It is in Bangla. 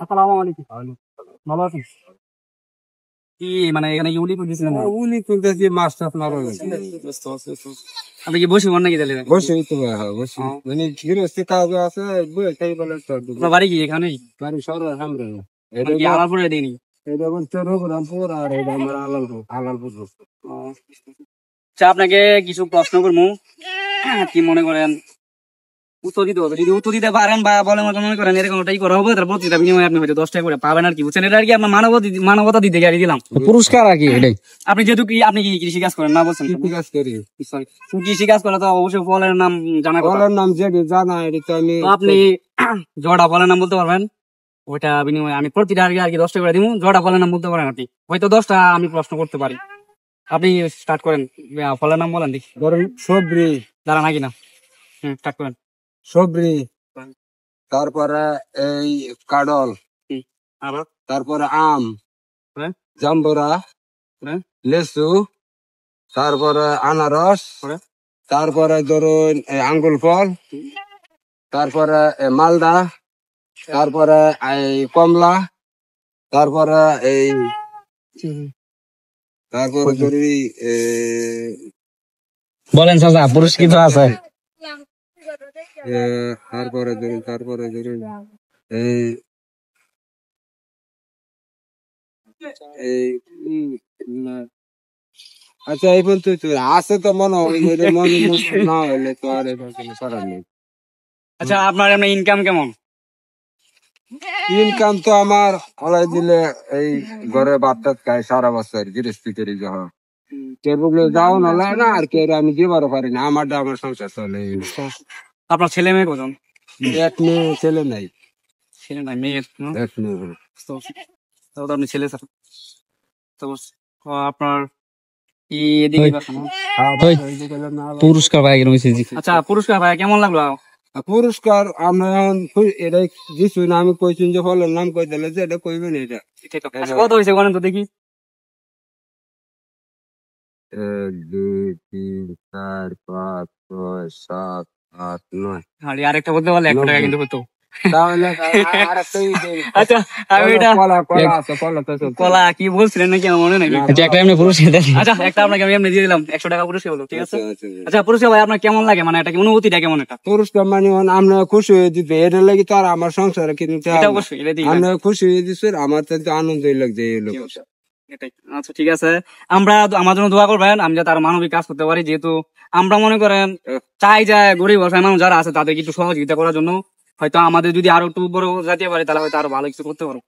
আসসালামু আলাইকুম। ভালো আছেন? কি মানে এখানে কি উলি করতেছিলেন? উনি তুলতেছি মাছ টাছ মারা গেছে। আপনি কি বসে নাকি তাহলে? বসে তো বসে মানে গৃহস্থী কাজ আছে বই বলে আপনার বাড়ি কি এখানে? বাড়ি শহর সামনে মানে কি আলারপুরে দিইনি? এটা বলছে রঘুরামপুর আর এটা আমার আলালপুর আচ্ছা আপনাকে কিছু প্রশ্ন করবো, কি মনে করেন উত্তর দিতে হবে। যদি উত্তর দিতে পারেন বা বলে মনে করেন এরকম ওটাই করা হবে, তার প্রতিটা বিনিময়ে আপনি হয়তো 10 টাকা করে পাবেন আর কি, বুঝছেন? এটা আর কি আপনার মানবতা দিতে গাড়ি দিলাম পুরস্কার আর কি এটাই। আপনি যেহেতু আপনি কি কৃষি কাজ করেন না বলছেন? কাজ করি কৃষি কাজ করে তো অবশ্যই ফলের নাম জানা কথা। ফলের নাম যে জানা এটা তো আমি তো আপনি জোড়া ফলের নাম বলতে পারবেন? ওইটা বিনিময়ে আমি প্রতিটা আর কি 10 টাকা করে দিব। জোড়া ফলের নাম বলতে পারেন আপনি, হয়তো 10টা আমি প্রশ্ন করতে পারি। আপনি স্টার্ট করেন, ফলের নাম বলেন দেখি। ধরুন সবরি দাঁড়া নাকি না, স্টার্ট করেন। সবরি, তারপরে এই কাডল, আবার তারপরে আম, হ্যাঁ, জাম্বুরা, হ্যাঁ, লেচু, তারপরে আনারস, হ্যাঁ, তারপরে ধরুন আঙ্গুল ফল, তারপরে মালদা, তারপরে এই কমলা, তারপরে এই তারপরে ধরি বলেন চাচা, পুরস্কৃত আছে। তারপরে ধরুন এই এই না, আচ্ছা এই বলতে আছে তো মনে হয় মনে না হলে তো আর এটা কোনো করার নেই। আচ্ছা আপনার এমনি ইনকাম কেমন? ইনকাম তো আমার হলাই দিলে এই ঘরে ভাত টাত খাই সারা বছর গৃহস্থী করি যখন কেবল যাও না না আর কে আমি দিবারও পারি না, আমার সংসার চলে। আপনার ছেলে মেয়ে কজন? এক মেয়ে ছেলে নাই। ছেলে নাই, মেয়ে? এক মেয়ে। তো আপনি ছেলে স্যার, তো আপনার কি এদিকে পুরস্কার পাই গেল? আচ্ছা পুরস্কার পাই কেমন লাগলো? পুরস্কার আমরা এখন এটাই দিচ্ছি না, আমি কইছি যে ফলের নাম কই দিলে যে এটা কইবেন এটা। আচ্ছা, কত হয়েছে বলেন তো দেখি। 1 2 3 4 5 6 7 8 9। আরেকটা বলতে পারলে 100 টাকা কিন্তু হতো। তাহলে আচ্ছা আমি এটা কলা কি বলছিলেন নাকি আমার মনে নাই। একটা এমনি পুরস্কার দেন। আচ্ছা একটা আপনাকে আমি এমনি দিয়ে দিলাম 100 টাকা পুরস্কার হলো, ঠিক আছে? আচ্ছা পুরস্কার ভাই আপনার কেমন লাগে, মানে এটা কি অনুভূতিটা কেমন? এটা পুরস্কার মানে আমরা খুশি হয়ে দিতে এটা লাগি তো আর আমার সংসারে কিন্তু এটা অবশ্যই এটা দিই আমরা খুশি হয়ে দিচ্ছি, আমার তো আনন্দই লাগছে এই লোক। এটাই। আচ্ছা ঠিক আছে, আমরা আমার জন্য দোয়া করবেন, আমি যাতে আরো মানবিক কাজ করতে পারি, যেহেতু আমরা মনে করেন চাই যে গরিব অসহায় মানুষ যারা আছে তাদেরকে একটু সহযোগিতা করার জন্য। হয়তো আমাদের যদি আরো একটু বড় জাতীয় পারি তাহলে হয়তো আরো ভালো কিছু করতে পারবো।